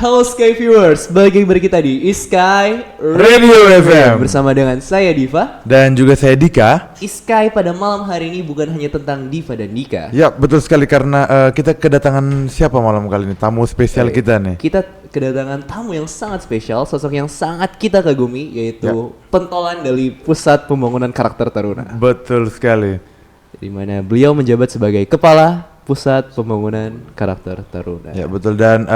Halo Sky Viewers, balik lagi kita di Sky Radio FM bersama dengan saya Diva dan juga saya Dika. Sky pada malam hari ini bukan hanya tentang Diva dan Dika. Ya betul sekali karena kita kedatangan siapa malam kali ini, tamu spesial kita nih. Kita kedatangan tamu yang sangat spesial, sosok yang sangat kita kagumi, yaitu pentolan dari Pusat Pembangunan Karakter Taruna. Betul sekali. Di mana beliau menjabat sebagai Kepala Pusat Pembangunan Karakter Taruna. Ya betul, dan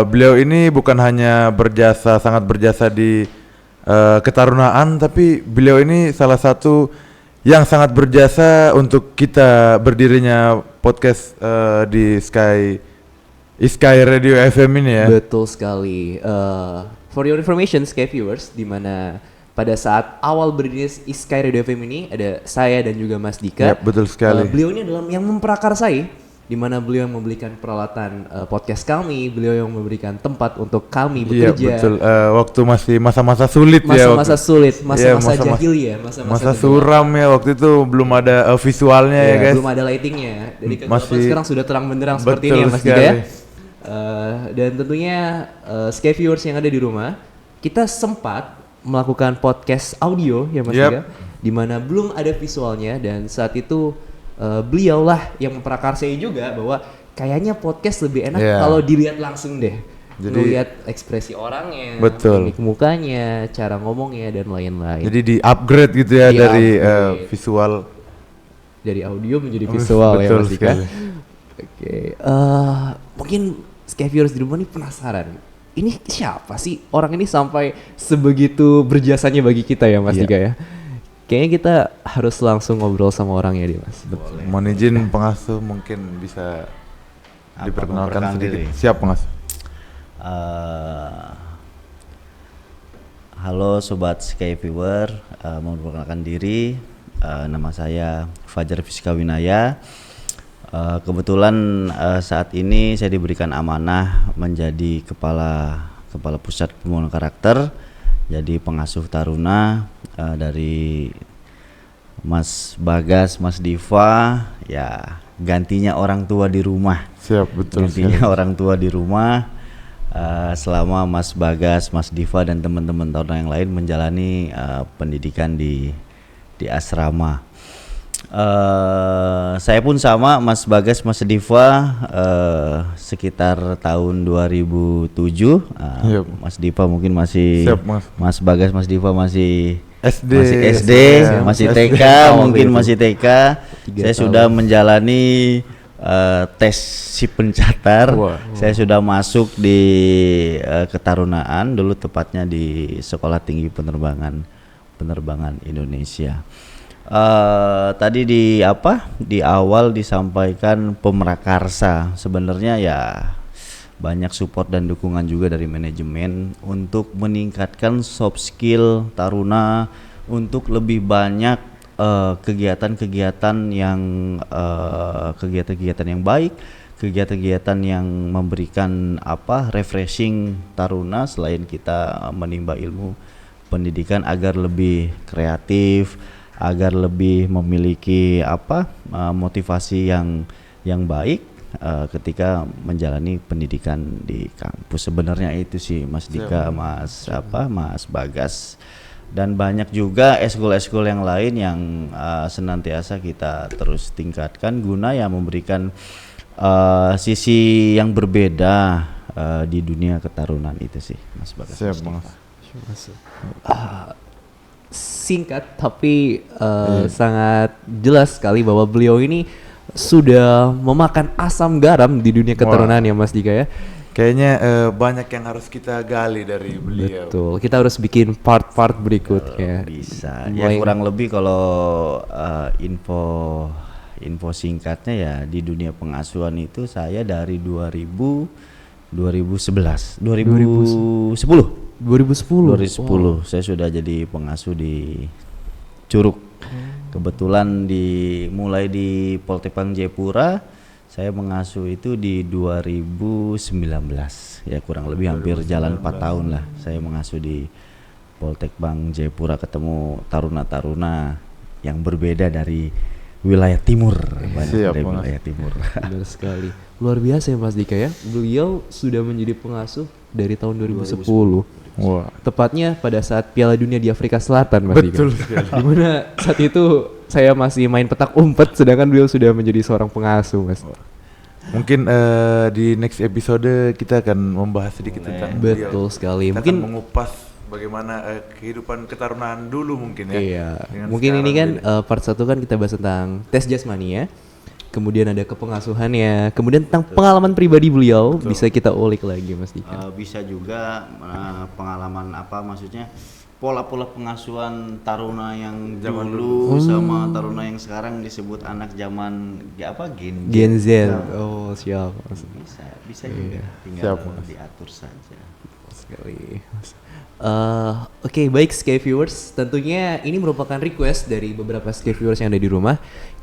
beliau ini bukan hanya sangat berjasa di ketarunaan, tapi beliau ini salah satu yang sangat berjasa untuk kita berdirinya podcast di Sky Radio FM ini ya. Betul sekali. For your information, Sky Viewers, di mana pada saat awal berdirinya Sky Radio FM ini ada saya dan juga Mas Dika. Ya betul sekali. Beliau ini adalah yang memprakarsai, di mana beliau yang memberikan peralatan podcast kami, beliau yang memberikan tempat untuk kami bekerja. Iya betul. Waktu masih masa-masa sulit masa-masa sulit, masa-masa jahiliyah, masa suram ya, waktu itu belum ada visualnya ya guys. Belum ada lightingnya. Jadi masih sekarang sudah terang benderang seperti ini ya Mas Dika ya. Dan tentunya Sky Viewers yang ada di rumah, kita sempat melakukan podcast audio ya Mas Dika, di mana belum ada visualnya, dan saat itu beliau lah yang memprakarsai juga bahwa kayaknya podcast lebih enak kalau dilihat langsung deh. Jadi lihat ekspresi orangnya, mimik mukanya, cara ngomongnya dan lain-lain. Jadi di-upgrade gitu ya, dari visual, dari audio menjadi visual ya Mas Dika. Oke, mungkin Sky Viewers di rumah nih penasaran. Ini siapa sih orang ini sampai sebegitu berjasanya bagi kita ya Mas Dika ya? Kayaknya kita harus langsung ngobrol sama orangnya dia Mas. Betul. Mohon izin pengasuh mungkin bisa diperkenalkan sedikit. Siap pengasuh. Halo Sobat Sky Viewer, mau memperkenalkan diri. Nama saya Fajar Fiska Winaya. Kebetulan saat ini saya diberikan amanah menjadi kepala Pusat Pembangunan Karakter, jadi pengasuh taruna dari Mas Bagas, Mas Diva, ya gantinya orang tua di rumah. Siap, betul. Gantinya orang tua di rumah selama Mas Bagas, Mas Diva dan teman-teman taruna yang lain menjalani pendidikan di asrama. Saya pun sama Mas Bagas, Mas Diva, sekitar tahun 2007. Mas Diva mungkin masih siap, Mas Bagas, Mas Diva masih SD, masih TK, mungkin masih TK. Saya sudah menjalani tes si pencatar. Saya sudah masuk di ketarunaan dulu, tepatnya di Sekolah Tinggi Penerbangan Indonesia. Tadi di awal disampaikan pemrakarsa. Sebenarnya ya banyak support dan dukungan juga dari manajemen untuk meningkatkan soft skill taruna, untuk lebih banyak kegiatan-kegiatan yang baik, kegiatan-kegiatan yang memberikan refreshing taruna, selain kita menimba ilmu pendidikan agar lebih kreatif, agar lebih memiliki motivasi yang baik ketika menjalani pendidikan di kampus. Sebenarnya itu sih Mas Dika, Mas Bagas, dan banyak juga eskul-eskul yang lain yang senantiasa kita terus tingkatkan guna ya memberikan sisi yang berbeda di dunia ketarunan itu sih Mas Bagas. Siap, Mas. Singkat tapi sangat jelas sekali bahwa beliau ini sudah memakan asam garam di dunia ketarunaan ya Mas Dika ya. Kayaknya banyak yang harus kita gali dari beliau. Betul, kita harus bikin part-part berikutnya. Bisa. Ya kurang lebih kalau info singkatnya ya, di dunia pengasuhan itu saya dari 2010 saya sudah jadi pengasuh di Curug. Kebetulan mulai di Poltekbang Jayapura, saya mengasuh itu di 2019. Ya kurang lebih hampir jalan 4 tahun lah saya mengasuh di Poltekbang Jayapura, ketemu taruna-taruna yang berbeda dari wilayah timur, banyak Siap, dari Mas. wilayah timur. Benar sekali. Luar biasa ya Mas Dika ya. Beliau sudah menjadi pengasuh dari tahun 2010. Wah. Tepatnya pada saat Piala Dunia di Afrika Selatan Mas Betul Dika. sekali. Dimana saat itu saya masih main petak umpet sedangkan beliau sudah menjadi seorang pengasuh Mas. Mungkin di next episode kita akan membahas sedikit tentang beliau. Betul sekali. Kita Mungkin akan mengupas bagaimana kehidupan ketarunaan dulu mungkin ya. iya. Dengan Mungkin ini sekarang kan part 1 kan kita bahas tentang tes jasmani ya. Kemudian ada kepengasuhannya, kemudian tentang pengalaman pribadi beliau bisa kita ulik lagi Mas Dika. Bisa juga pengalaman apa maksudnya pola-pola pengasuhan taruna yang dulu sama taruna yang sekarang disebut anak zaman apa Gen Z. Oh, siap. Mas. bisa juga tinggal Siap, Mas. diatur saja. Sekali. Oke, baik Sky Viewers, tentunya ini merupakan request dari beberapa Sky Viewers yang ada di rumah.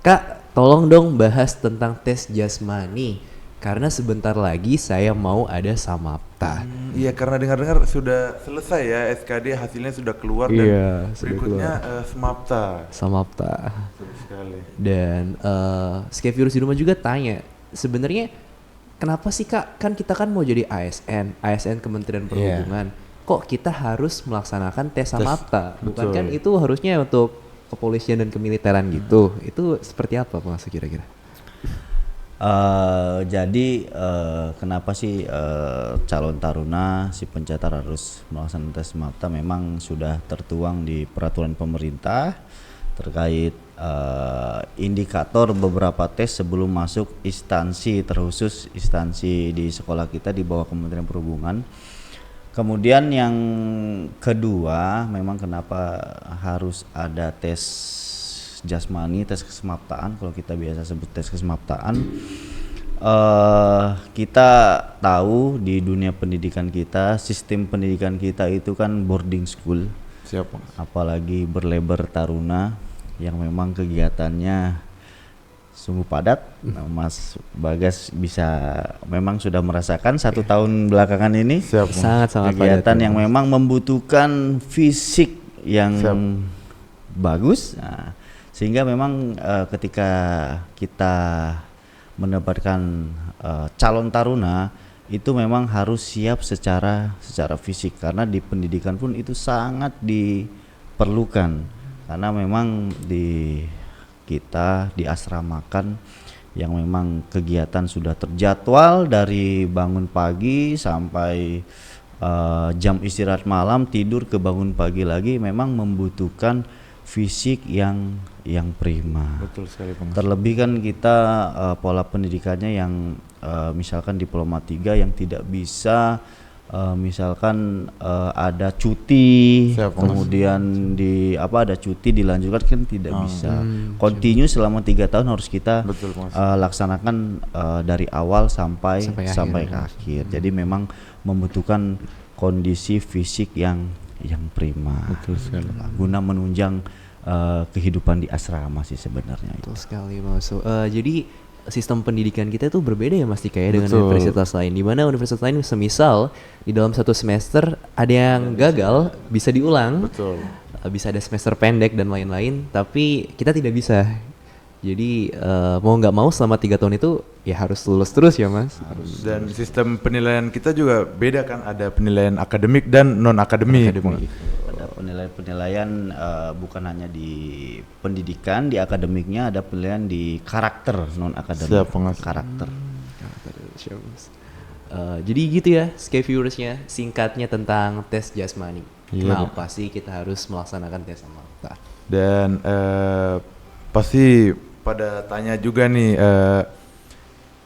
Kak, tolong dong bahas tentang tes jasmani karena sebentar lagi saya mau ada samapta. Iya, karena dengar-dengar sudah selesai ya SKD, hasilnya sudah keluar dan Iya, sudah berikutnya Semapta. Samapta. Betul sekali. Dan Sky Viewers di rumah juga tanya, sebenarnya kenapa sih Kak? Kan kita kan mau jadi ASN Kementerian Perhubungan. Kok kita harus melaksanakan tes samapta? Bukan betul. kan itu harusnya untuk kepolisian dan kemiliteran gitu. Itu seperti apa Mas kira-kira? Jadi kenapa sih calon taruna si pencetar harus melaksanakan tes samapta? Memang sudah tertuang di peraturan pemerintah terkait indikator beberapa tes sebelum masuk instansi terkhusus instansi di sekolah kita di bawah Kementerian Perhubungan. Kemudian yang kedua, memang kenapa harus ada tes jasmani, tes kesemaptaan, kalau kita biasa sebut tes kesemaptaan. Kita tahu di dunia pendidikan kita, sistem pendidikan kita itu kan boarding school. Siapa? Apalagi berlebar taruna yang memang kegiatannya sungguh padat. Mas Bagas bisa memang sudah merasakan 1 tahun belakangan ini Sangat-sangat kegiatan padat, yang Mas. memang membutuhkan fisik yang bagus. Nah, sehingga memang ketika kita mendapatkan calon taruna itu memang harus siap secara fisik karena di pendidikan pun itu sangat diperlukan karena memang di kita diasramakan yang memang kegiatan sudah terjadwal dari bangun pagi sampai jam istirahat malam, tidur ke bangun pagi lagi, memang membutuhkan fisik yang prima. Betul sekali, Bang. Terlebih kan kita pola pendidikannya yang misalkan diploma 3 yang tidak bisa misalkan ada cuti, kemudian ada cuti dilanjutkan kan tidak bisa. Continue selama 3 tahun harus kita laksanakan dari awal sampai akhir. Jadi memang membutuhkan kondisi fisik yang prima. Betul sekali. Guna menunjang kehidupan di asrama sih sebenarnya. Betul sekali Mas. Jadi sistem pendidikan kita itu berbeda ya Mas Dika ya dengan Betul. universitas lain. Di mana universitas lain semisal di dalam 1 semester ada yang gagal bisa diulang. Betul. Bisa ada semester pendek dan lain-lain, tapi kita tidak bisa. Jadi mau nggak mau selama 3 tahun itu ya harus lulus terus ya Mas. Dan sistem penilaian kita juga beda kan, ada penilaian akademik dan non akademik. Ada penilaian bukan hanya di pendidikan, di akademiknya ada penilaian di karakter non akademik. Karakter. Jadi gitu ya, Sky Viewersnya singkatnya tentang tes jasmani. Kenapa sih kita harus melaksanakan tes samapta? Dan pasti pada tanya juga nih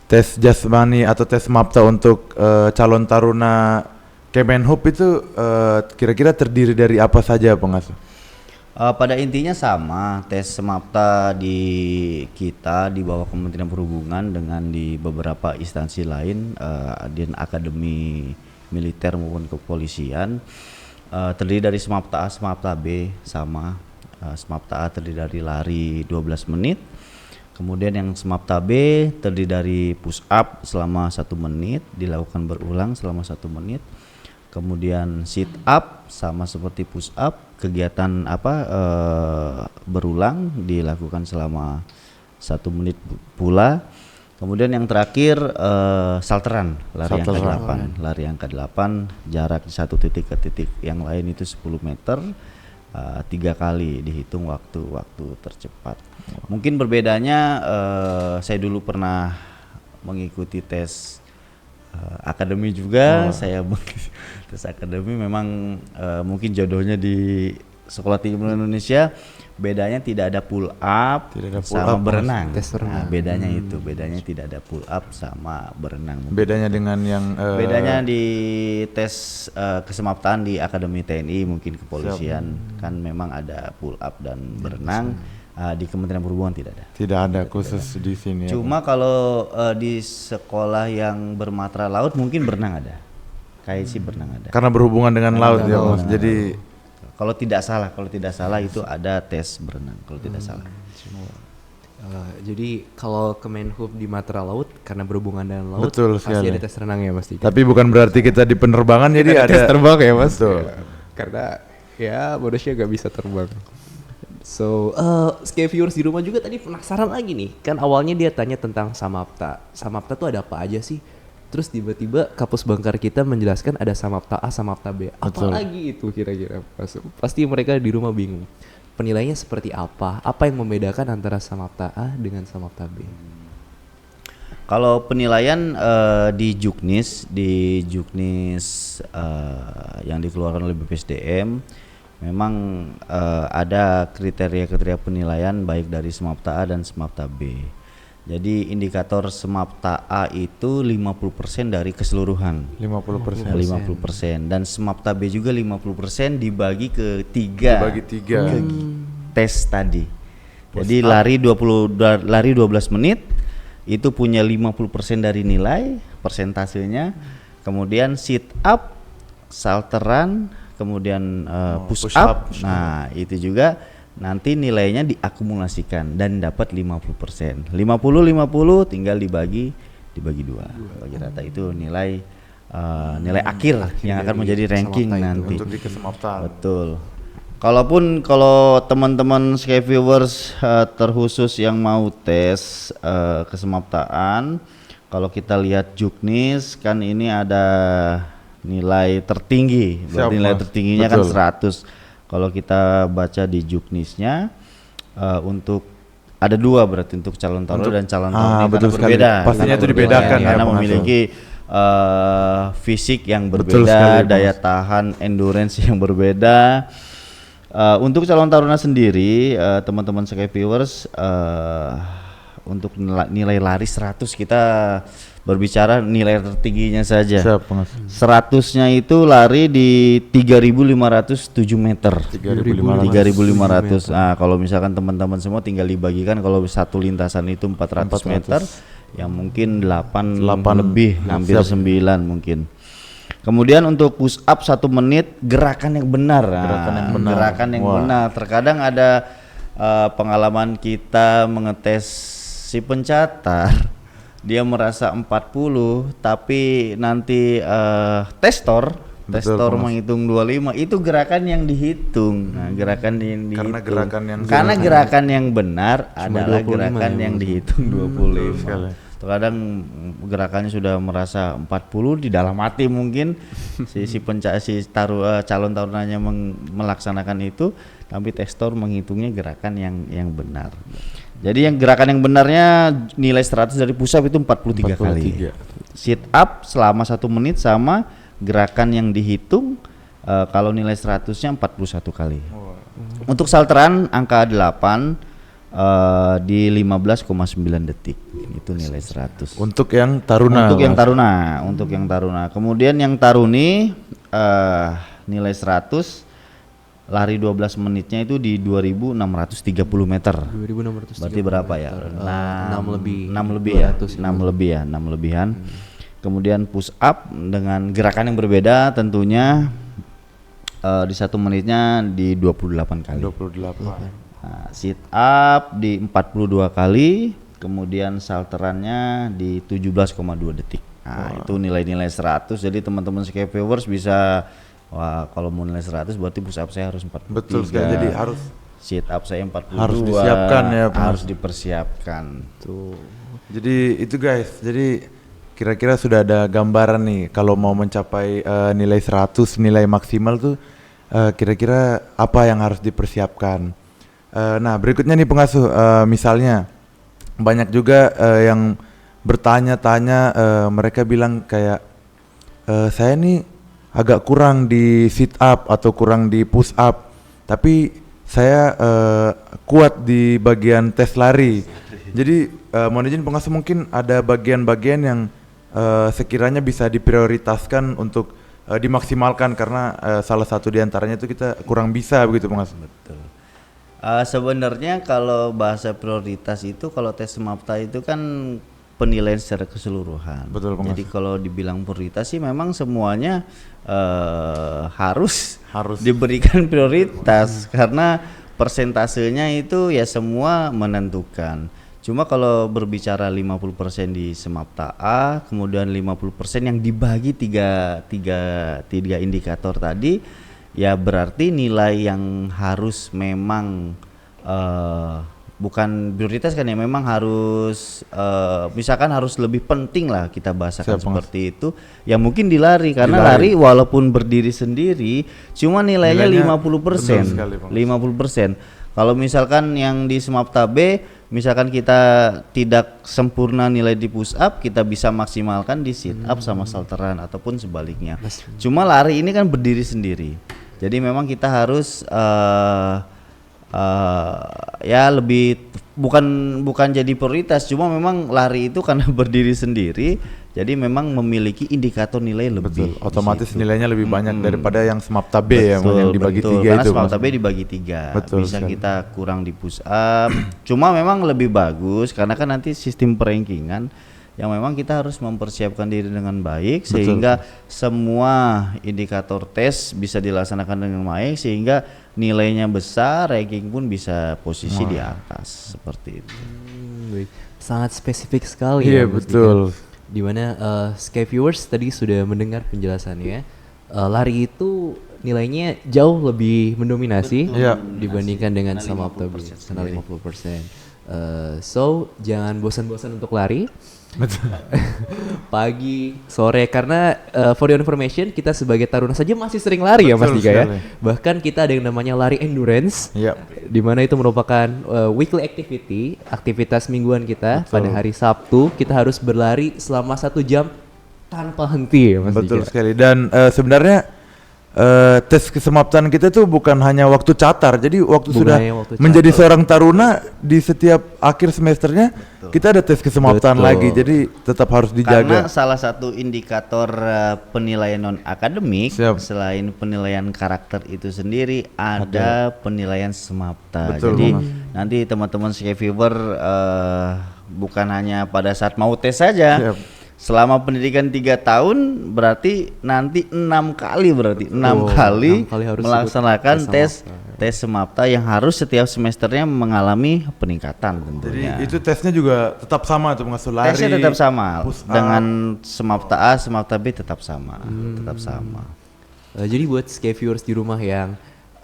tes jasmani atau tes samapta untuk calon taruna Kemenhub itu kira-kira terdiri dari apa saja pengasuh? Pada intinya sama, tes samapta di kita di bawah Kementerian Perhubungan dengan di beberapa instansi lain di akademi militer maupun kepolisian terdiri dari samapta A, samapta B sama. Samapta A terdiri dari lari 12 menit. Kemudian yang samapta B terdiri dari push up selama 1 menit, dilakukan berulang selama 1 menit. Kemudian sit up sama seperti push up, kegiatan berulang dilakukan selama 1 menit pula. Kemudian yang terakhir salteran, lari yang ke-8, jarak di satu titik ke titik yang lain itu 10 meter, 3 kali dihitung waktu tercepat. Mungkin berbedanya saya dulu pernah mengikuti tes akademi juga, saya tes akademi memang mungkin jodohnya di Sekolah Tinggi Menengah Indonesia. Bedanya tidak ada pull up sama berenang. Bedanya itu, bedanya tidak ada pull up sama berenang. Bedanya dengan yang bedanya di tes kesemaptaan di Akademi TNI, mungkin kepolisian kan memang ada pull up dan berenang. Di Kementerian Perhubungan tidak ada. Tidak ada khusus di sini. Cuma kalau di sekolah yang bermatra laut mungkin berenang ada. Kayak sih berenang ada. Karena berhubungan dengan laut ya Mas. Jadi kalau tidak salah itu ada tes berenang kalau tidak salah. Jadi kalau Kemenhub di matra laut karena berhubungan dengan laut, betul pasti sekali. ada tes renang ya Mas Dika. Tapi bukan berarti kita di penerbangan jadi ada tes terbang ya Mas. Betul. Karena ya manusia gak bisa terbang. So, Sky viewers di rumah juga tadi penasaran lagi nih. Kan awalnya dia tanya tentang Samapta. Samapta tuh ada apa aja sih? Terus tiba-tiba Kapus Bangkar kita menjelaskan ada Samapta A, Samapta B. Apa lagi itu kira-kira? Pasti mereka di rumah bingung. Penilaiannya seperti apa? Apa yang membedakan antara Samapta A dengan Samapta B? Kalau penilaian di Juknis yang dikeluarkan oleh BPSDM, memang ada kriteria-kriteria penilaian baik dari Semapta A dan Semapta B. Jadi indikator Semapta A itu 50% dari keseluruhan. 50%. Dan Semapta B juga 50% dibagi ke tiga tes tadi. Jadi lari 12 menit itu punya 50% dari nilai persentasenya. Kemudian sit up, salteran, kemudian push up. Nah, itu juga nanti nilainya diakumulasikan dan dapat 50%. 50 tinggal dibagi 2. Bagi rata itu nilai akhir yang akan menjadi ranking nanti. Untuk di kesemaptaan. Betul. Kalau teman-teman Sky Viewers terkhusus yang mau tes kesemaptaan, kalau kita lihat Juknis kan ini ada nilai tertinggi, berarti nilai tertingginya kan 100. Kalau kita baca di Juknisnya untuk ada 2 berarti untuk calon taruna dan calon taruni karena berbeda. Pastinya itu dibedakan karena memiliki fisik yang berbeda, daya tahan, endurance yang berbeda. Untuk calon taruna sendiri, teman-teman Sky Viewers, untuk nilai lari 100 kita berbicara nilai tertingginya saja. 100-nya itu lari di 3.507 meter. 3.500. Nah, kalau misalkan teman-teman semua tinggal dibagikan, kalau satu lintasan itu 400 meter, yang mungkin 8 lebih, hampir 9 mungkin. Kemudian untuk push up 1 menit gerakan yang benar. Gerakan yang benar. Terkadang ada pengalaman kita mengetes si pencatar, dia merasa 40 tapi nanti testor menghitung 25, itu gerakan yang dihitung. Nah, gerakan yang dihitung karena gerakan yang benar adalah gerakan yang dihitung 25. Terkadang gerakannya sudah merasa 40 di dalam hati mungkin calon tarunanya melaksanakan itu, tapi testor menghitungnya gerakan yang benar. Jadi yang gerakan yang benarnya nilai 100 dari push up itu 43 kali. Sit up selama 1 menit sama gerakan yang dihitung kalau nilai 100-nya 41 kali. Untuk salteran angka 8 di 15,9 detik. Itu nilai 100. Untuk yang taruna. Untuk yang taruna. Kemudian yang taruni nilai 100 lari 12 menitnya itu di 2.630 meter. 2.630. Berarti berapa ya? 6 lebihan. Kemudian push up dengan gerakan yang berbeda tentunya di 1 menitnya di 28 kali. Nah, sit up di 42 kali, kemudian salterannya di 17,2 detik. Nah, itu nilai-nilai 100. Jadi teman-teman Sky Viewers bisa, wah kalau mau nilai 100 berarti push up saya harus 43. Betul sekali. Jadi harus sit up saya 42. Harus disiapkan ya, Mas. Harus dipersiapkan. Tuh. Jadi itu guys, jadi kira-kira sudah ada gambaran nih kalau mau mencapai nilai 100 nilai maksimal tuh kira-kira apa yang harus dipersiapkan. Nah berikutnya nih pengasuh, misalnya banyak juga yang bertanya-tanya, mereka bilang kayak saya nih agak kurang di sit up atau kurang di push up, tapi saya kuat di bagian tes lari. Jadi mohon izin pengasuh, mungkin ada bagian-bagian yang sekiranya bisa diprioritaskan untuk dimaksimalkan karena salah satu diantaranya itu kita kurang bisa begitu pengasuh. Betul. Sebenarnya kalau bahasa prioritas itu kalau tes SMAPTA itu kan penilaian secara keseluruhan. Betul, pengasuh. Jadi kalau dibilang prioritas sih memang semuanya harus diberikan prioritas karena persentasenya itu ya semua menentukan. Cuma kalau berbicara 50% di SMAPTA A, kemudian 50% yang dibagi tiga indikator tadi, ya berarti nilai yang harus memang bukan prioritas kan ya, memang harus misalkan harus lebih penting lah kita bahasakan seperti itu. Ya mungkin dilari karena lari walaupun berdiri sendiri cuma nilainya 50%. 50%. Kalau misalkan yang di SMAPTA B misalkan kita tidak sempurna nilai di push up, kita bisa maksimalkan di sit up sama salteran ataupun sebaliknya. Cuma lari ini kan berdiri sendiri. Jadi memang kita harus ya lebih bukan jadi prioritas, cuma memang lari itu karena berdiri sendiri, jadi memang memiliki indikator nilai lebih. Betul. Otomatis nilainya lebih banyak daripada yang SMAPTA B ya, yang dibagi betul. 3 Karena itu. SMAPTA B dibagi 3. Betul Bisa sekali. kita kurang di push up. Cuma memang lebih bagus karena kan nanti sistem perankingan yang memang kita harus mempersiapkan diri dengan baik sehingga semua indikator tes bisa dilaksanakan dengan baik sehingga nilainya besar, ranking pun bisa posisi di atas seperti itu. Sangat spesifik sekali Iya, ya, Mas betul. Dika. Dimana Sky Viewers tadi sudah mendengar penjelasannya. Lari itu nilainya jauh lebih mendominasi dibandingkan dengan SMAPTA B, karena 50%. So jangan bosan-bosan untuk lari. Pagi, sore, karena for your information kita sebagai taruna saja masih sering lari ya Mas Betul Dika ya. sekali. Bahkan kita ada yang namanya lari endurance, di mana itu merupakan weekly activity, aktivitas mingguan kita. Pada hari Sabtu kita harus berlari selama 1 jam tanpa henti ya Mas Betul Dika. sekali. Dan sebenarnya tes kesemaptan kita tuh bukan hanya waktu catar. Jadi waktu Bukan sudah hanya waktu menjadi catar. seorang taruna di setiap akhir semesternya kita ada tes kesemaptan Betul. lagi. Jadi tetap harus Karena dijaga. salah satu indikator penilaian non akademik selain penilaian karakter itu sendiri ada penilaian SMAPTA. Betul, Jadi Mas. nanti teman-teman Sky Viewer bukan hanya pada saat mau tes saja. Selama pendidikan 3 tahun berarti nanti 6 kali berarti 6 kali 6 kali harus melaksanakan ikut tes SMAPTA yang harus setiap semesternya mengalami peningkatan tentunya. Jadi itu tesnya juga tetap sama tuh pengasuh lari. Tesnya tetap sama push up. dengan SMAPTA A, SMAPTA B tetap sama, tetap sama. Jadi buat Sky Viewers di rumah yang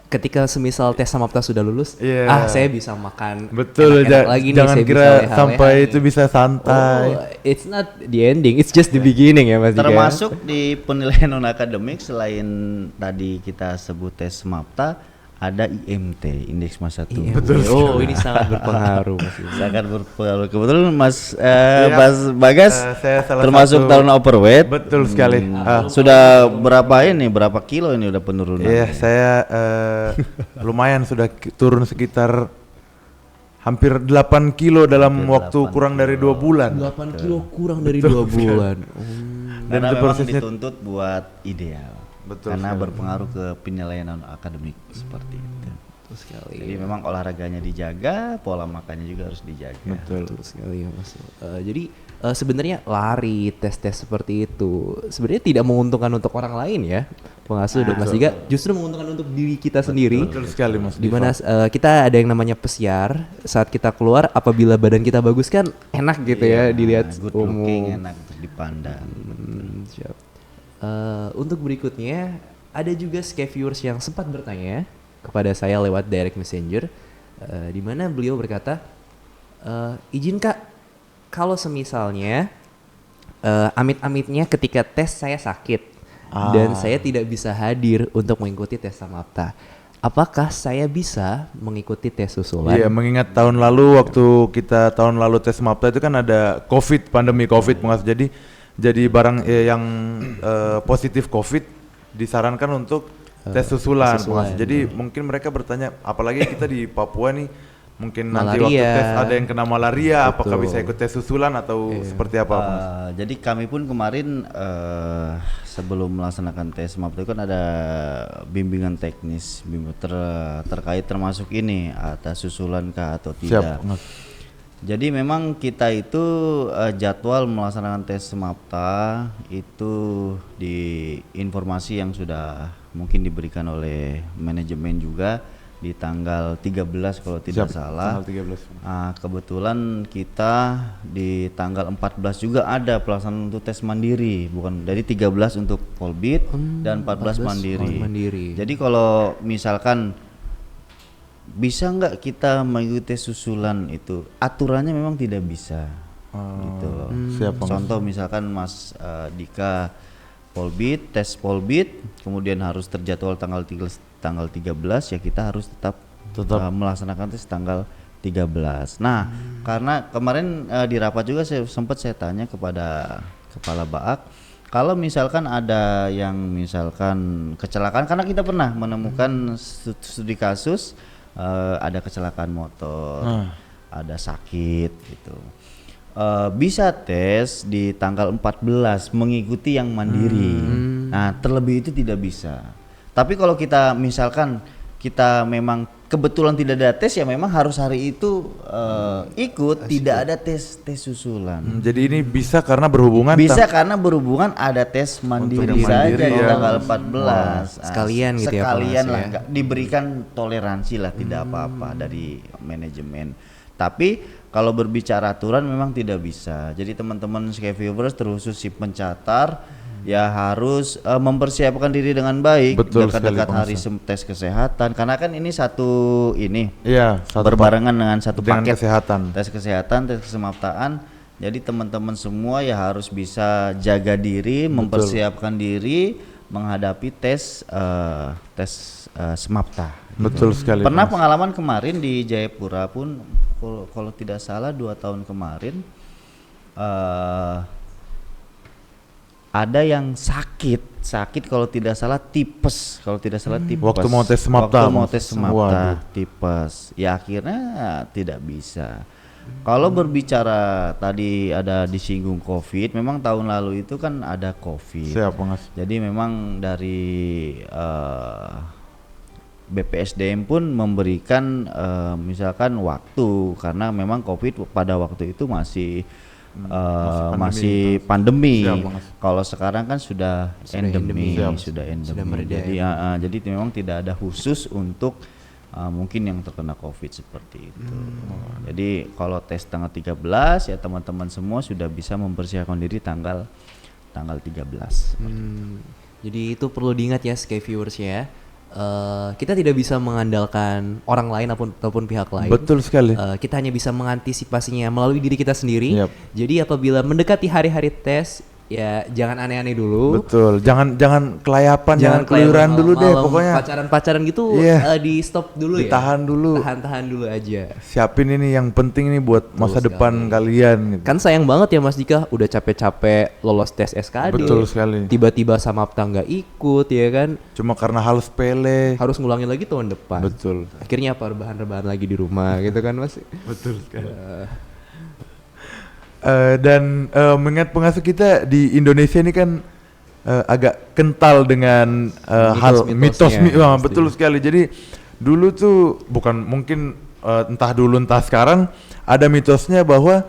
ketika semisal tes SMAPTA sudah lulus, saya bisa makan Betul, enak-enak lagi nih, jangan saya kira bisa leha-leha sampai nih. itu bisa santai. It's not the ending, it's just the beginning ya Mas Dika. Termasuk di penilaian non akademik selain tadi kita sebut tes SMAPTA ada IMT, indeks massa tubuh. Betul. Oh, ini sangat berpengaruh Mas Dika. Sangat berpengaruh. Kebetulan Mas Bagas Saya salah termasuk satu- taruna overweight. Betul sekali. Sudah berapa kilo ini udah penurunan? Iya, saya lumayan sudah turun sekitar hampir 8 kilo dalam waktu kurang dari 2 bulan. 8 kilo kurang dari 2 bulan. Dan Karena itu memang prosesnya dituntut buat ideal. Betul Karena sekali. berpengaruh ke penilaian non akademik seperti itu. Betul sekali. Jadi memang olahraganya dijaga, pola makannya juga harus dijaga. betul. Betul sekali ya Mas. Jadi sebenarnya lari tes-tes seperti itu sebenarnya tidak menguntungkan untuk orang lain ya, pengasuh dan Mas Dika, justru menguntungkan untuk diri kita sendiri. Betul sekali Mas. Di mana kita ada yang namanya pesiar, saat kita keluar apabila badan kita bagus kan enak gitu ya dilihat Good looking, enak untuk dipandang. Siap. Untuk berikutnya ada juga Sky Viewers yang sempat bertanya kepada saya lewat direct messenger. di mana beliau berkata, izin Kak, kalau semisalnya amit-amitnya ketika tes saya sakit dan saya tidak bisa hadir untuk mengikuti tes Samapta, apakah saya bisa mengikuti tes susulan? Iya, mengingat tahun lalu waktu kita tahun lalu tes Samapta itu kan ada pandemi COVID, Mas. Jadi barang yang positif COVID disarankan untuk tes susulan, Mas. Jadi mungkin mereka bertanya, apalagi kita di Papua nih, mungkin nanti waktu tes ada yang kena malaria, apakah bisa ikut tes susulan atau seperti apa, Mas? Jadi kami pun kemarin sebelum melaksanakan tes Samapta itu kan ada bimbingan teknis terkait termasuk ini tes susulan kah atau tidak. Siap. Jadi memang kita itu jadwal melaksanakan tes Samapta itu di informasi yang sudah mungkin diberikan oleh manajemen juga di tanggal 13 kalau tidak salah. Tanggal 13. Kebetulan kita di tanggal 14 juga ada pelaksanaan untuk tes mandiri, bukan, dari 13 untuk Polbit dan 14 mandiri. Jadi kalau misalkan bisa nggak kita mengikuti tes susulan itu, aturannya memang tidak bisa. Gitu loh. Contoh misalkan Mas Dika Polbit, tes Polbit, kemudian harus terjadwal tanggal 13, ya kita harus tetap melaksanakan tes tanggal 13. Nah, karena kemarin di rapat juga sempat saya tanya kepada Kepala Baak, kalau misalkan ada yang misalkan kecelakaan, karena kita pernah menemukan studi kasus ada kecelakaan motor, ada sakit gitu. Bisa tes di tanggal 14 mengikuti yang mandiri. Nah, terlebih itu tidak bisa. Tapi kalau kita misalkan kita memang kebetulan tidak ada tes, ya memang harus hari itu ikut, tidak ada tes susulan. Jadi ini bisa karena berhubungan karena berhubungan ada tes mandiri saja di tanggal 14. Sekalian gitu ya, sekalian lah, diberikan toleransi lah, tidak apa-apa dari manajemen. Tapi kalau berbicara aturan memang tidak bisa. Jadi teman-teman Sky Viewers, terkhusus si pencatar, ya harus mempersiapkan diri dengan baik. Dekat-dekat hari tes kesehatan, karena kan ini satu berbarengan dengan satu paket tes kesehatan, tes kesemaptaan. Jadi teman-teman semua ya harus bisa jaga diri, mempersiapkan diri menghadapi tes Semapta. Betul sekali. Pernah pengalaman kemarin di Jayapura pun, kalau tidak salah 2 tahun kemarin, ada yang sakit kalau tidak salah tipes, waktu mau tes Semapta, tipes, ya akhirnya tidak bisa. Kalau berbicara tadi ada disinggung COVID, memang tahun lalu itu kan ada COVID. Siap, Mas. Jadi memang dari BPSDM pun memberikan misalkan waktu, karena memang COVID pada waktu itu masih pandemi. Kalau sekarang kan sudah endemi. Jadi memang tidak ada khusus untuk mungkin yang terkena COVID seperti itu. Jadi kalau tes tanggal 13, ya teman-teman semua sudah bisa mempersiapkan diri tanggal 13. Jadi itu perlu diingat ya, Sky Viewers ya. Kita tidak bisa mengandalkan orang lain ataupun pihak lain. Betul sekali. Kita hanya bisa mengantisipasinya melalui diri kita sendiri. Jadi apabila mendekati hari-hari tes, ya jangan aneh-aneh dulu. Betul. Jangan kelayapan, jangan keluyuran dulu deh pokoknya. Pacaran di stop dulu, ditahan dulu. Tahan dulu aja. Siapin ini yang penting nih buat masa depan kalian gitu. Kan sayang banget ya Mas Dika, udah capek-capek lolos tes SKD. Betul sekali. Tiba-tiba Samapta nggak ikut, ya kan? Cuma karena hal sepele. Harus ngulangin lagi tahun depan. Betul. Akhirnya apa, rebahan-rebahan lagi di rumah gitu kan Mas? Betul sekali. Dan mengingat pengasuh kita di Indonesia ini kan agak kental dengan hal mitos. Betul sekali. Jadi dulu tuh mungkin entah dulu entah sekarang ada mitosnya bahwa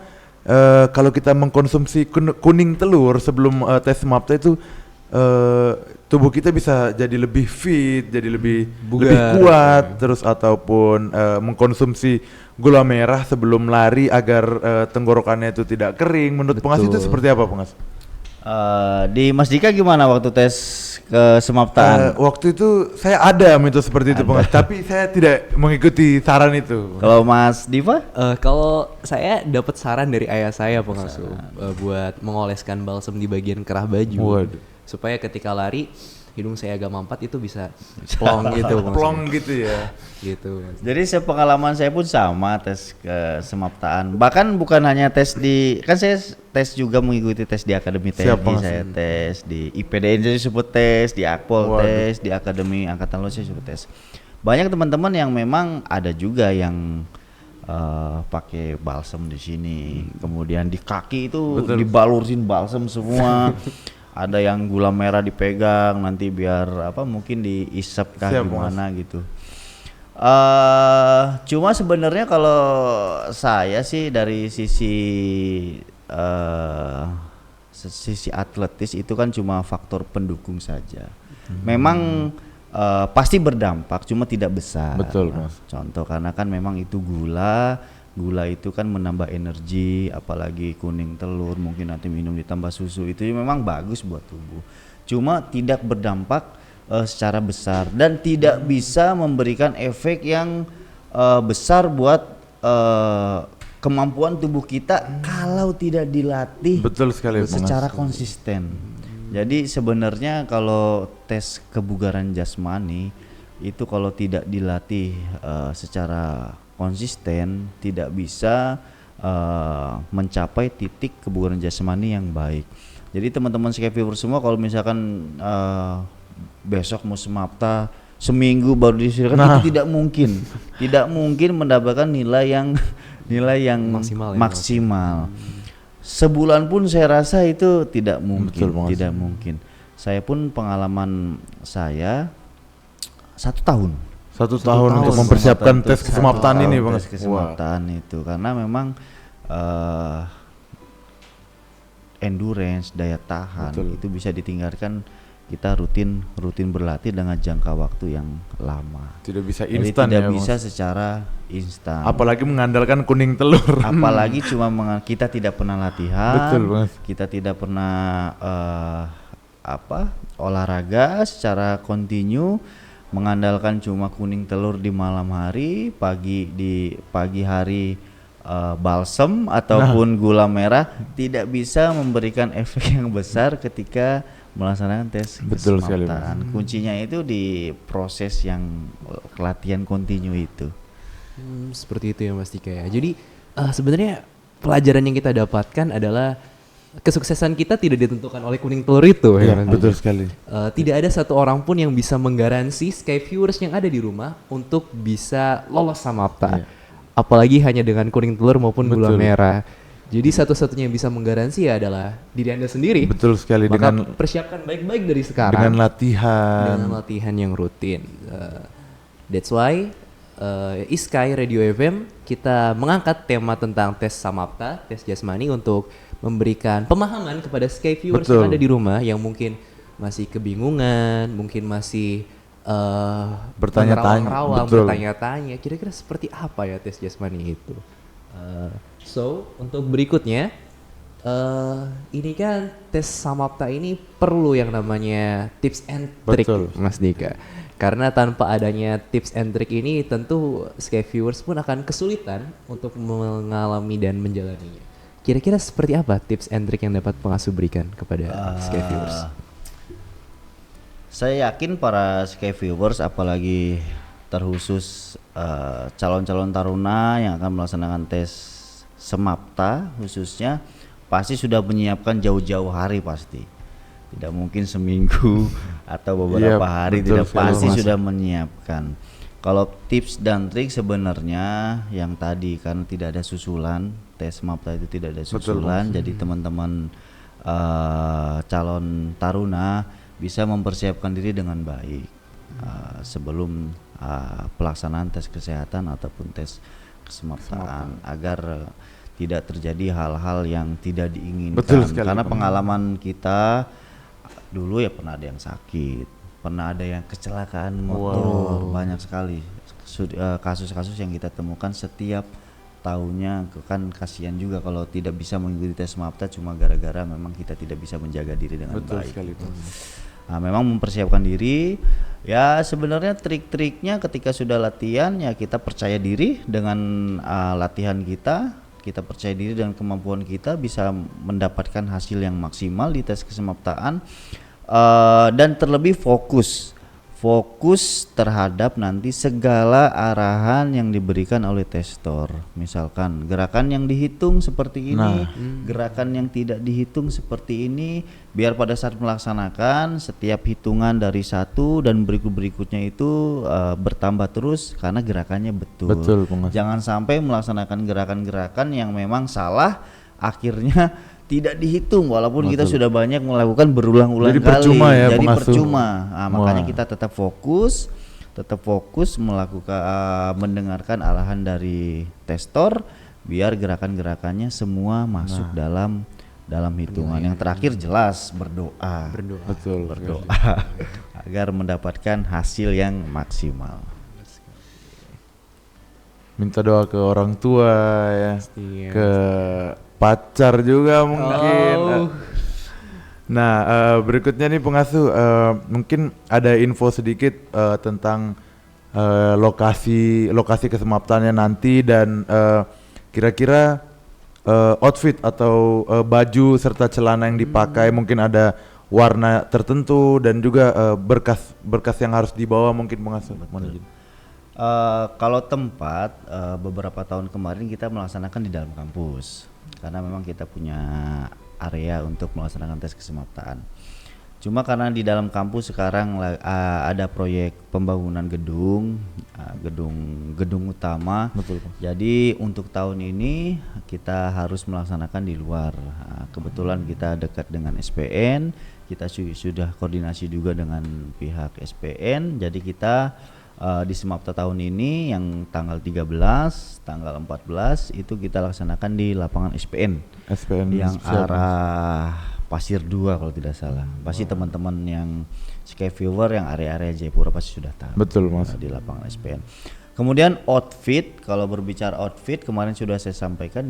kalau kita mengkonsumsi kuning telur sebelum tes Semapta itu tubuh kita bisa jadi lebih fit, jadi lebih kuat, terus ataupun mengkonsumsi gula merah sebelum lari agar tenggorokannya itu tidak kering. Menurut Pengas itu seperti apa, Pengas? Di Mas Dika gimana waktu tes ke Semaptaan? Waktu itu saya ada mitos seperti itu Pengas, tapi saya tidak mengikuti saran itu. Kalau Mas Diva? Kalau saya dapat saran dari ayah saya pengasuh buat mengoleskan balsam di bagian kerah baju. Waduh. Supaya ketika lari hidung saya agak mampat itu bisa plong gitu. Plong gitu ya. Gitu. Jadi sepengalaman saya pun sama tes ke Semaptaan. Bahkan bukan hanya tes di, kan saya tes juga mengikuti tes di Akademi TNI, saya tes di IPDN saya sebut tes, di Akpol tes, di Akademi Angkatan Laut saya sebut tes. Banyak teman-teman yang memang ada juga yang pakai balsam di sini, kemudian di kaki itu dibalurin balsam semua. Ada yang gula merah dipegang nanti biar apa mungkin diisap kah gimana gitu. Cuma sebenarnya kalau saya sih dari sisi atletis itu kan cuma faktor pendukung saja. Memang pasti berdampak, cuma tidak besar. Betul, Mas. Contoh karena kan memang itu gula itu kan menambah energi, apalagi kuning telur mungkin nanti minum ditambah susu itu memang bagus buat tubuh. Cuma tidak berdampak secara besar dan tidak bisa memberikan efek yang besar buat kemampuan tubuh kita kalau tidak dilatih. Betul sekali, secara konsisten. Jadi sebenarnya kalau tes kebugaran jasmani itu kalau tidak dilatih secara konsisten tidak bisa mencapai titik kebugaran jasmani yang baik. Jadi teman-teman Skyviewers semua kalau misalkan besok mau Semapta seminggu baru disediakan itu tidak mungkin mendapatkan nilai yang maksimal. Sebulan pun saya rasa itu tidak mungkin. Saya pun pengalaman saya 1 tahun. Satu tahun untuk mempersiapkan tes Semaptaan ini Bang. Tes Semaptaan itu karena memang endurance, daya tahan itu bisa ditingkatkan kita rutin berlatih dengan jangka waktu yang lama. Tidak bisa instan ya, bisa secara instan. Apalagi mengandalkan kuning telur. Apalagi cuma kita tidak pernah latihan. Betul, Mas. Kita tidak pernah olahraga secara kontinu. Mengandalkan cuma kuning telur di malam hari, pagi hari balsam ataupun gula merah tidak bisa memberikan efek yang besar ketika melaksanakan tes Semaptaan. Kuncinya itu di proses yang latihan kontinu itu. Seperti itu ya Mas Dika ya. Jadi sebenarnya pelajaran yang kita dapatkan adalah kesuksesan kita tidak ditentukan oleh kuning telur itu ya, betul sekali. Tidak ada satu orang pun yang bisa menggaransi Skyviewers yang ada di rumah untuk bisa lolos Samapta. Apalagi hanya dengan kuning telur maupun gula merah. Jadi satu-satunya yang bisa menggaransi adalah diri Anda sendiri. Betul sekali. Maka persiapkan baik-baik dari sekarang. Dengan latihan yang rutin. That's why Iskai Radio FM kita mengangkat tema tentang tes Samapta, tes jasmani untuk memberikan pemahaman kepada Skyviewers yang ada di rumah yang mungkin masih kebingungan, mungkin masih bertanya-tanya kira-kira seperti apa ya tes jasmani itu. So untuk berikutnya ini kan tes Samapta ini perlu yang namanya tips and trick, Mas Dika. Karena tanpa adanya tips and trick ini tentu Skyviewers pun akan kesulitan untuk mengalami dan menjalaninya. Kira-kira seperti apa tips and trick yang dapat pengasuh berikan kepada Skyviewers? Saya yakin para Skyviewers apalagi terkhusus calon-calon taruna yang akan melaksanakan tes Semapta khususnya pasti sudah menyiapkan jauh-jauh hari pasti. Tidak mungkin seminggu atau beberapa hari, tidak pasti sudah menyiapkan. Kalau tips dan trik sebenarnya yang tadi karena tidak ada susulan, tes Semapta itu tidak ada susulan, jadi teman-teman calon taruna bisa mempersiapkan diri dengan baik sebelum pelaksanaan tes kesehatan ataupun tes Semaptaan agar tidak terjadi hal-hal yang tidak diinginkan. Karena pengalaman kita dulu ya pernah ada yang sakit, pernah ada yang kecelakaan motor, banyak sekali kasus-kasus yang kita temukan setiap tahunya kan kasihan juga kalau tidak bisa mengikuti tes MAPTA cuma gara-gara memang kita tidak bisa menjaga diri dengan Betul baik. sekali, Pak. Nah, memang mempersiapkan diri ya sebenarnya trik-triknya ketika sudah latihan ya kita percaya diri dengan latihan kita percaya diri dengan kemampuan kita bisa mendapatkan hasil yang maksimal di tes kesemaptaan dan terlebih fokus terhadap nanti segala arahan yang diberikan oleh testor. Misalkan gerakan yang dihitung seperti ini, gerakan yang tidak dihitung seperti ini, biar pada saat melaksanakan setiap hitungan dari satu dan berikutnya itu bertambah terus karena gerakannya betul. Betul, pengasuh. Jangan sampai melaksanakan gerakan-gerakan yang memang salah akhirnya tidak dihitung walaupun kita sudah banyak melakukan berulang-ulang Jadi kali. percuma ya, Jadi pengasuh. percuma. Nah, makanya Wah. kita tetap fokus melakukan mendengarkan arahan dari testor biar gerakan-gerakannya semua masuk dalam hitungan. Yang terakhir jelas berdoa. Betul. Berdoa agar mendapatkan hasil yang maksimal. Minta doa ke orang tua ya, Iya. ke pacar juga mungkin. Nah, berikutnya nih pengasuh, mungkin ada info sedikit tentang lokasi kesemaptaannya nanti dan kira-kira outfit atau baju serta celana yang dipakai mungkin ada warna tertentu dan juga berkas yang harus dibawa mungkin pengasuh. Mohon izin. Kalau tempat beberapa tahun kemarin kita melaksanakan di dalam kampus karena memang kita punya area untuk melaksanakan tes kesemaptaan. Cuma karena di dalam kampus sekarang ada proyek pembangunan gedung utama. Betul, Pak. Jadi untuk tahun ini kita harus melaksanakan di luar. Kebetulan kita dekat dengan SPN, kita sudah koordinasi juga dengan pihak SPN. Jadi kita di Semapta tahun ini yang tanggal 13, tanggal 14 itu kita laksanakan di lapangan SPN yang siap. arah Pasir 2 kalau tidak salah. Pasti teman-teman yang Sky Viewer yang area-area Jayapura pasti sudah tahu. Betul, Mas. Di lapangan SPN. Kemudian outfit, kalau berbicara outfit kemarin sudah saya sampaikan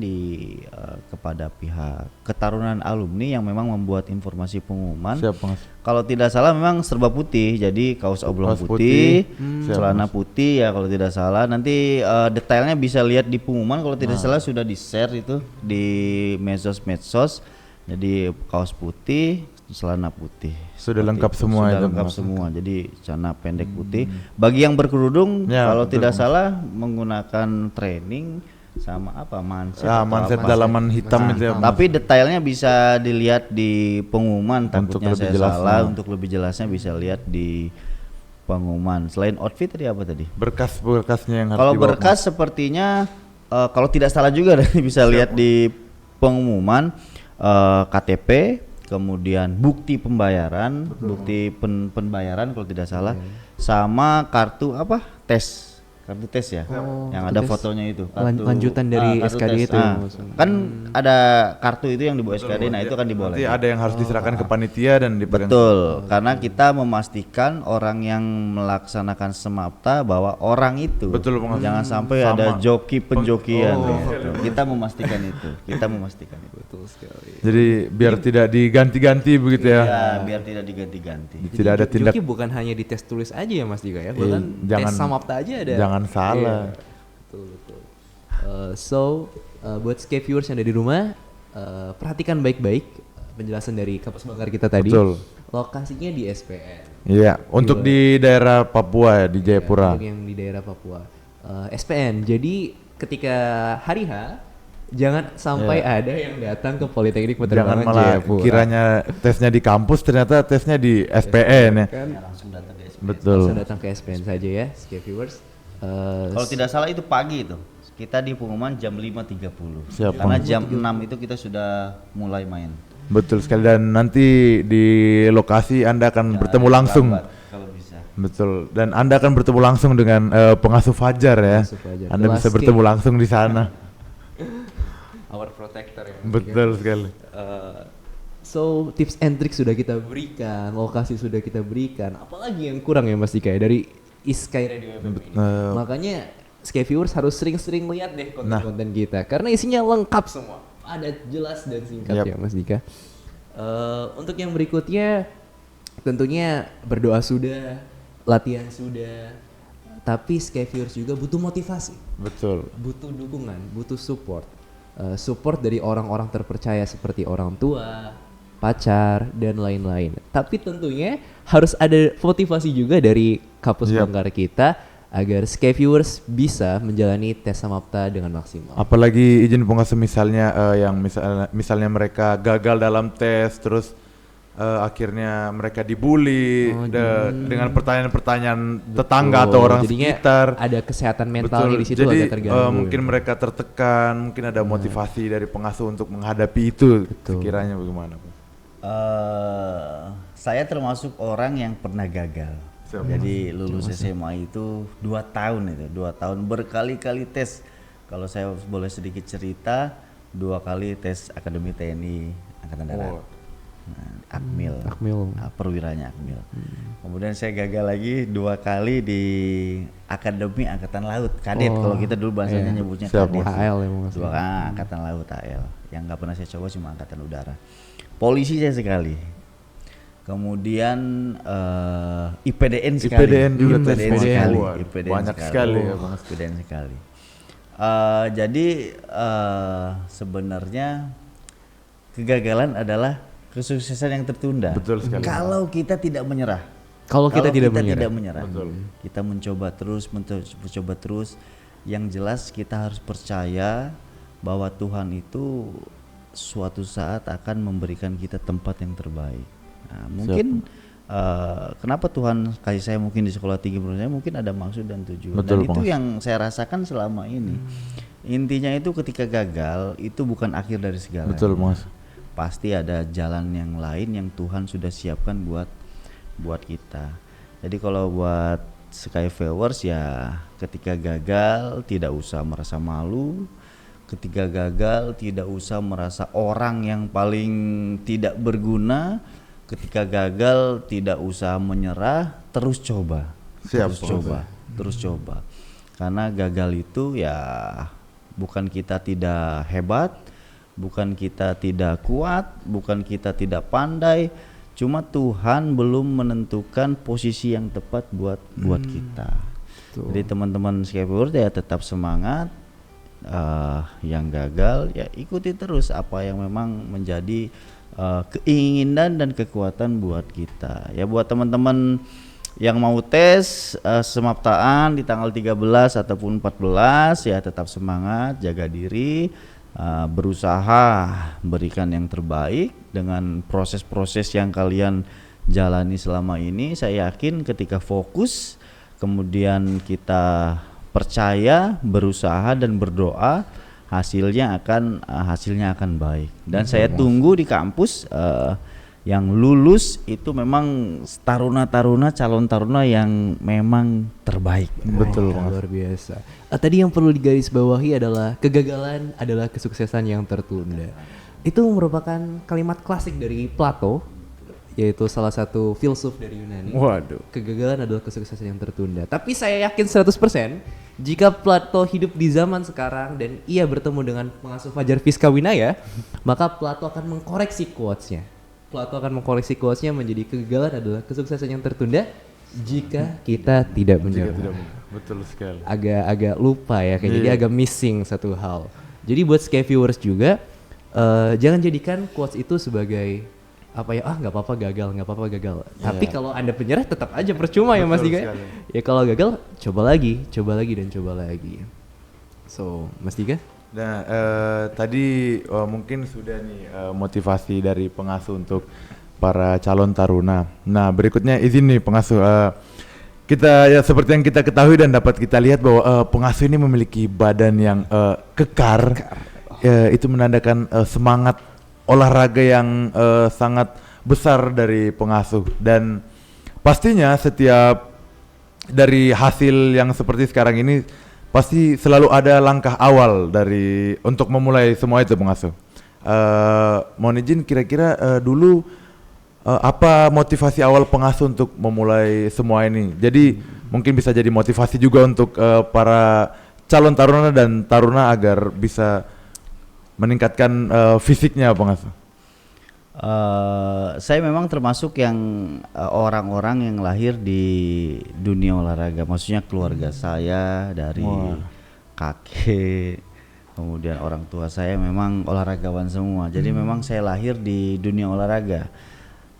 kepada pihak Ketarunan Alumni yang memang membuat informasi pengumuman. Siap, Mas. Kalau tidak salah memang serba putih, jadi kaos oblong Kaos putih, Siap, celana putih ya kalau tidak salah. Nanti detailnya bisa lihat di pengumuman, kalau tidak salah sudah di-share itu di medsos. Jadi kaos putih, celana putih. Sudah Seperti lengkap itu. semua Sudah itu, lengkap Mas. semua. Jadi celana pendek putih. Bagi yang berkerudung Ya, kalau betul, tidak Mas. salah menggunakan training sama manset Ya, atau manset apa. dalaman hitam itu ya. Mas. Tapi detailnya bisa dilihat di pengumuman. Untuk Takutnya lebih saya jelasnya. salah. Untuk lebih jelasnya bisa lihat di pengumuman. Selain outfit tadi apa tadi? Berkas-berkasnya yang harus Kalau dibawa, berkas sepertinya kalau tidak salah juga bisa lihat di pengumuman KTP, kemudian bukti pembayaran, pembayaran kalau tidak salah, sama kartu kartu tes ya, yang ada tes. fotonya itu. Lanjutan dari kartu SKD tes. itu. Kan ada kartu itu yang dibawa SKD, nah itu kan dibawa Nanti lagi. ada yang harus diserahkan ke panitia dan dipegang. Betul, karena kita memastikan orang yang melaksanakan Semapta bahwa orang itu Betul, Bang. jangan sampai Sama. ada joki penjokian. Oh. gitu. Kita memastikan itu. Betul sekali. Jadi biar tidak diganti-ganti begitu ya. Ya, biar tidak diganti-ganti. Tidak ada tindak. Joki bukan hanya di tes tulis aja ya Mas juga ya, Iya, bahkan jangan- tes Samapta aja ada. jangan salah. Iya, betul. Buat Sky viewers yang ada di rumah, perhatikan baik-baik penjelasan dari Kapus Bakar kita tadi. Betul. Lokasinya di SPN. Iya, untuk di daerah Papua ya, di Jayapura. Untuk yang di daerah Papua. SPN. Jadi ketika hari H jangan sampai ada yang datang ke Politeknik Jangan Penerbangan malah Jayapura. kiranya tesnya di kampus ternyata tesnya di SPN ya. Kan Langsung datang ke SPN. Betul. langsung datang ke SPN saja ya, Sky viewers. Kalau tidak salah itu pagi itu. Kita di pengumuman jam 5.30. Siap, Karena Bang. jam 6 itu kita sudah mulai main. Betul sekali, dan nanti di lokasi Anda akan bertemu langsung. Lambat, kalau bisa. Betul, dan Anda akan bertemu langsung dengan pengasuh Fajar ya. Pengasuh Fajar. Anda bisa Kelas bertemu King. langsung di sana. Our protector ya. Betul sekali. So tips and trick sudah kita berikan, lokasi sudah kita berikan. Apalagi yang kurang ya Mas Dika ya dari Iskai Radio FM ini. Makanya Sky Viewers harus sering-sering lihat deh konten-konten kita karena isinya lengkap semua, ada jelas dan singkat ya Mas Dika. Untuk yang berikutnya tentunya berdoa sudah, latihan sudah, tapi Sky Viewers juga butuh motivasi. Betul. Butuh dukungan, butuh support. Support dari orang-orang terpercaya seperti orang tua, pacar, dan lain-lain. Tapi tentunya harus ada motivasi juga dari Kapus Bangkar kita agar Sky Viewers bisa menjalani tes Samapta dengan maksimal. Apalagi izin pengasuh misalnya yang misalnya mereka gagal dalam tes, terus akhirnya mereka dibully dengan pertanyaan-pertanyaan tetangga atau orang jadinya sekitar. Ada kesehatan mentalnya di situ Jadi agak terganggu. mungkin mereka tertekan, mungkin ada motivasi dari pengasuh untuk menghadapi itu. Sekiranya bagaimana, Pak? Saya termasuk orang yang pernah gagal. Jadi lulus SMA itu 2 tahun berkali-kali tes. Kalau saya boleh sedikit cerita, 2 kali tes Akademi TNI Angkatan Darat. Akmil. Perwiranya Akmil. Kemudian saya gagal lagi 2 kali di Akademi Angkatan Laut, kadet. Kalau kita dulu bahasanya nyebutnya kadet. AL ya Mas. 2 Angkatan Laut AL. Yang nggak pernah saya coba cuma Angkatan Udara. Polisi saya sekali. Kemudian IPDN sekali. IPDN juga tes sekali. Banyak sekali ya, Bang. IPDN sekali. Jadi sebenarnya kegagalan adalah kesuksesan yang tertunda. Betul sekali. Kalau kita tidak menyerah. Kalau kita tidak menyerah. Betul. Kita mencoba terus. Yang jelas kita harus percaya bahwa Tuhan itu suatu saat akan memberikan kita tempat yang terbaik. Nah, mungkin kenapa Tuhan kasih saya mungkin di sekolah tinggi perusahaan, mungkin ada maksud dan tujuan. Betul, dan itu yang saya rasakan selama ini. Intinya itu ketika gagal itu bukan akhir dari segalanya. Betul, Mas. Pasti ada jalan yang lain yang Tuhan sudah siapkan buat kita. Jadi kalau buat Sky Viewers ya, ketika gagal tidak usah merasa malu, ketika gagal tidak usah merasa orang yang paling tidak berguna, ketika gagal tidak usah menyerah, terus coba. Terus coba. Karena gagal itu ya bukan kita tidak hebat, bukan kita tidak kuat, bukan kita tidak pandai, cuma Tuhan belum menentukan posisi yang tepat buat kita. Jadi teman-teman Sky Viewers ya tetap semangat. Yang gagal ya ikuti terus apa yang memang menjadi keinginan dan kekuatan buat kita. Ya buat teman-teman yang mau tes Samaptaan di tanggal 13 ataupun 14 ya tetap semangat, jaga diri, berusaha berikan yang terbaik dengan proses-proses yang kalian jalani selama ini. Saya yakin ketika fokus kemudian kita percaya, berusaha dan berdoa, hasilnya akan baik. Dan saya tunggu di kampus yang lulus itu memang taruna-taruna, calon taruna yang memang terbaik. Betul, Luar biasa. Tadi yang perlu digarisbawahi adalah kegagalan adalah kesuksesan yang tertunda. Itu merupakan kalimat klasik dari Plato, yaitu salah satu filsuf dari Yunani. Waduh. Kegagalan adalah kesuksesan yang tertunda. Tapi saya yakin 100% jika Plato hidup di zaman sekarang dan ia bertemu dengan pengasuh Fajar Fiskawinaya, maka Plato akan mengkoreksi quotes-nya. Plato akan mengkoreksi quotes-nya menjadi kegagalan adalah kesuksesan yang tertunda jika kita tidak menyerah. Betul sekali. Agak lupa ya, kayak jadi agak missing satu hal. Jadi buat Sky Viewers juga jangan jadikan quotes itu sebagai nggak apa-apa gagal. Tapi kalau Anda penyerah tetap aja percuma ya Mas Dika. Ya kalau gagal coba lagi. So Mas Dika? Nah tadi mungkin sudah nih motivasi dari pengasuh untuk para calon taruna. Nah berikutnya izin nih pengasuh, kita ya seperti yang kita ketahui dan dapat kita lihat bahwa pengasuh ini memiliki badan yang kekar. Itu menandakan semangat olahraga yang sangat besar dari pengasuh, dan pastinya setiap dari hasil yang seperti sekarang ini pasti selalu ada langkah awal untuk memulai semua itu pengasuh. Mohon izin kira-kira dulu apa motivasi awal pengasuh untuk memulai semua ini? Jadi mungkin bisa jadi motivasi juga untuk para calon taruna dan taruna agar bisa meningkatkan fisiknya pengasuh? Saya memang termasuk yang orang-orang yang lahir di dunia olahraga. Maksudnya keluarga saya dari kakek, kemudian orang tua saya memang olahragawan semua. Jadi memang saya lahir di dunia olahraga.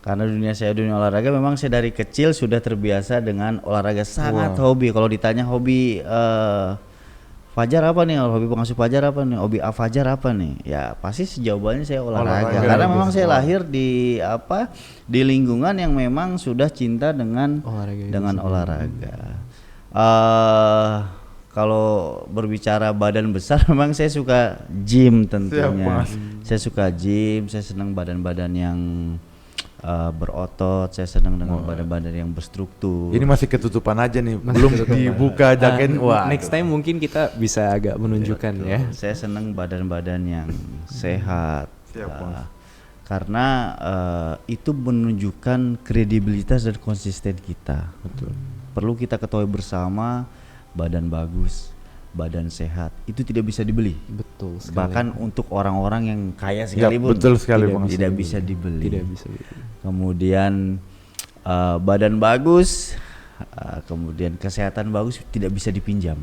Karena dunia olahraga memang saya dari kecil sudah terbiasa dengan olahraga, sangat hobi. Kalau ditanya hobi Fajar apa nih? Hobi pengasuh Fajar apa nih? Hobi Fajar apa nih? Ya pasti jawabannya saya olahraga. Karena memang saya lahir di di lingkungan yang memang sudah cinta dengan olahraga. Kalau berbicara badan besar, memang saya suka gym tentunya. Saya suka gym. Saya senang badan-badan yang berotot, saya senang dengan badan-badan yang berstruktur. Ini masih ketutupan aja nih, belum dibuka jaket. Next time mungkin kita bisa agak menunjukkan ya. Saya senang badan-badan yang sehat. Karena itu menunjukkan kredibilitas dan konsisten kita. Betul. Perlu kita ketahui bersama, badan bagus, badan sehat itu tidak bisa dibeli. Betul sekali. Bahkan untuk orang-orang yang kaya sekalipun tidak bisa dibeli. Tidak bisa dibeli. Kemudian badan bagus, kemudian kesehatan bagus tidak bisa dipinjam.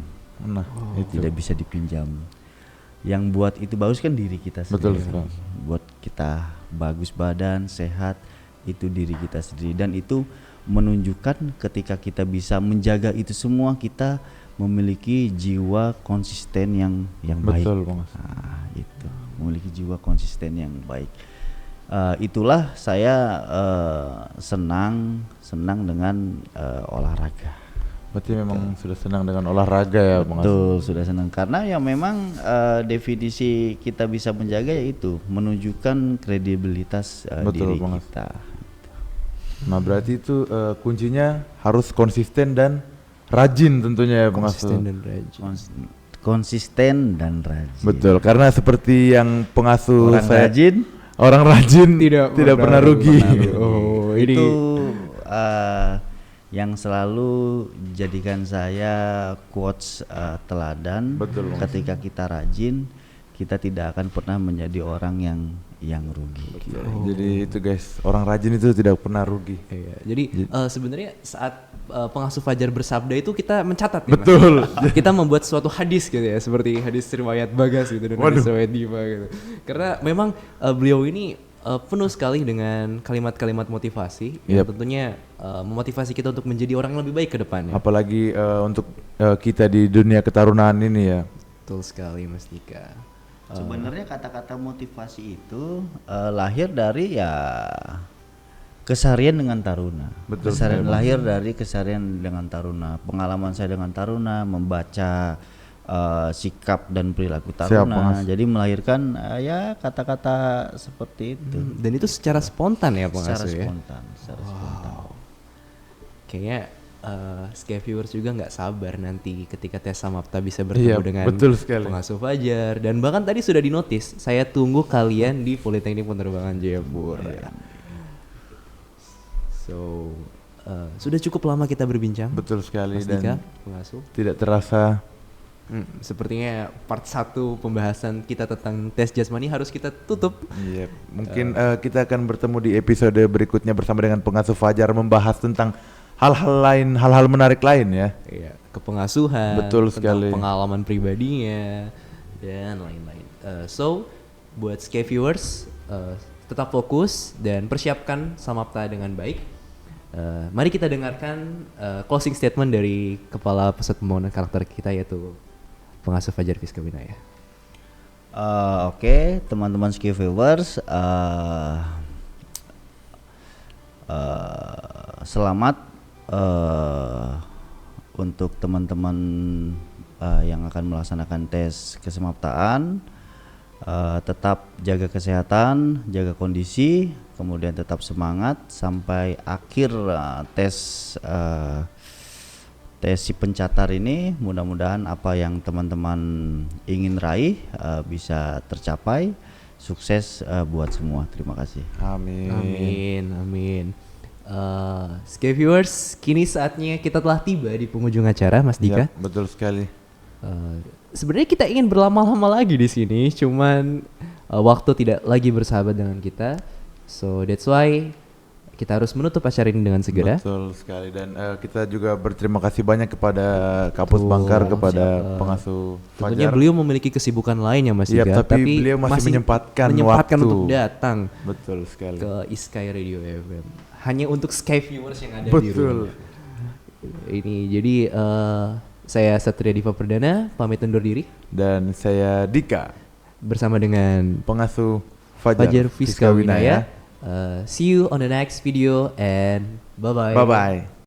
Tidak bisa dipinjam. Yang buat itu bagus kan diri kita sendiri. Betul. Buat kita bagus badan, sehat itu diri kita sendiri, dan itu menunjukkan ketika kita bisa menjaga itu semua, kita memiliki jiwa konsisten yang baik. Betul, Bang. Itu memiliki jiwa konsisten yang baik. Itulah saya senang dengan olahraga. Berarti memang sudah senang dengan olahraga ya, Bang. Betul, sudah senang karena ya memang definisi kita bisa menjaga yaitu menunjukkan kredibilitas diri kita. Nah, berarti itu kuncinya harus konsisten dan rajin tentunya ya, konsisten dan rajin. Konsisten dan rajin. Betul, karena seperti yang pengasuh orang rajin tidak pernah rugi. Itu yang selalu jadikan saya quotes teladan. Betul, ketika kita rajin, kita tidak akan pernah menjadi orang yang rugi. Jadi itu guys, orang rajin itu tidak pernah rugi. Iya. Jadi sebenarnya saat pengasuh Fajar bersabda itu kita mencatat. Betul. Kita membuat suatu hadis gitu ya, seperti hadis riwayat Bagas gitu dan hadis riwayat Diva gitu. Karena memang beliau ini penuh sekali dengan kalimat-kalimat motivasi yang tentunya memotivasi kita untuk menjadi orang yang lebih baik ke depannya. Apalagi untuk kita di dunia ketarunaan ini ya. Betul sekali Mas Dika. Sebenarnya kata-kata motivasi itu lahir dari keseharian dengan taruna. Betul, lahir dari keseharian dengan taruna. Pengalaman saya dengan taruna, membaca sikap dan perilaku taruna. Jadi melahirkan kata-kata seperti itu. Dan itu secara spontan ya Secara pengasuh ya? spontan. Kayaknya Sky Viewers juga nggak sabar nanti ketika tes Samapta bisa bertemu dengan pengasuh Fajar. Dan bahkan tadi sudah dinotis, saya tunggu kalian di Politeknik Penerbangan Jayapura. So sudah cukup lama kita berbincang. Betul sekali. Mas Dika, pengasuh. Tidak terasa. Sepertinya part 1 pembahasan kita tentang tes jasmani harus kita tutup. Mungkin kita akan bertemu di episode berikutnya bersama dengan pengasuh Fajar, membahas tentang hal-hal menarik lain ya. Iya, kepengasuhan, betul sekali, pengalaman pribadinya dan lain-lain. So buat Sky Viewers, tetap fokus dan persiapkan Samapta dengan baik. Mari kita dengarkan closing statement dari Kepala Pusat Pembangunan Karakter kita, yaitu Pengasuh Fajar Fiska Winaya. Oke, teman-teman Sky Viewers, selamat untuk teman-teman yang akan melaksanakan tes kesemaptaan. Tetap jaga kesehatan, jaga kondisi, kemudian tetap semangat sampai akhir tes si pencatar ini. Mudah-mudahan apa yang teman-teman ingin raih bisa tercapai. Sukses buat semua. Terima kasih. Amin. Sky Viewers, kini saatnya kita telah tiba di penghujung acara, Mas Dika. Betul sekali. Sebenarnya kita ingin berlama-lama lagi di sini, cuman waktu tidak lagi bersahabat dengan kita. So that's why kita harus menutup acara ini dengan segera. Betul sekali, dan kita juga berterima kasih banyak kepada Kapus Bangkar, kepada pengasuh Tentunya Fajar. beliau memiliki kesibukan lain ya Mas Iya, Iga, tapi beliau masih menyempatkan waktu untuk datang Betul sekali. ke Sky Radio FM hanya untuk Sky viewers yang ada di Betul. rumah. Ini jadi saya Satria Diva Perdana pamit undur diri Dan saya Dika, bersama dengan pengasuh Fajar, Fajar Fiska Winaya. See you on the next video and bye bye. Bye bye.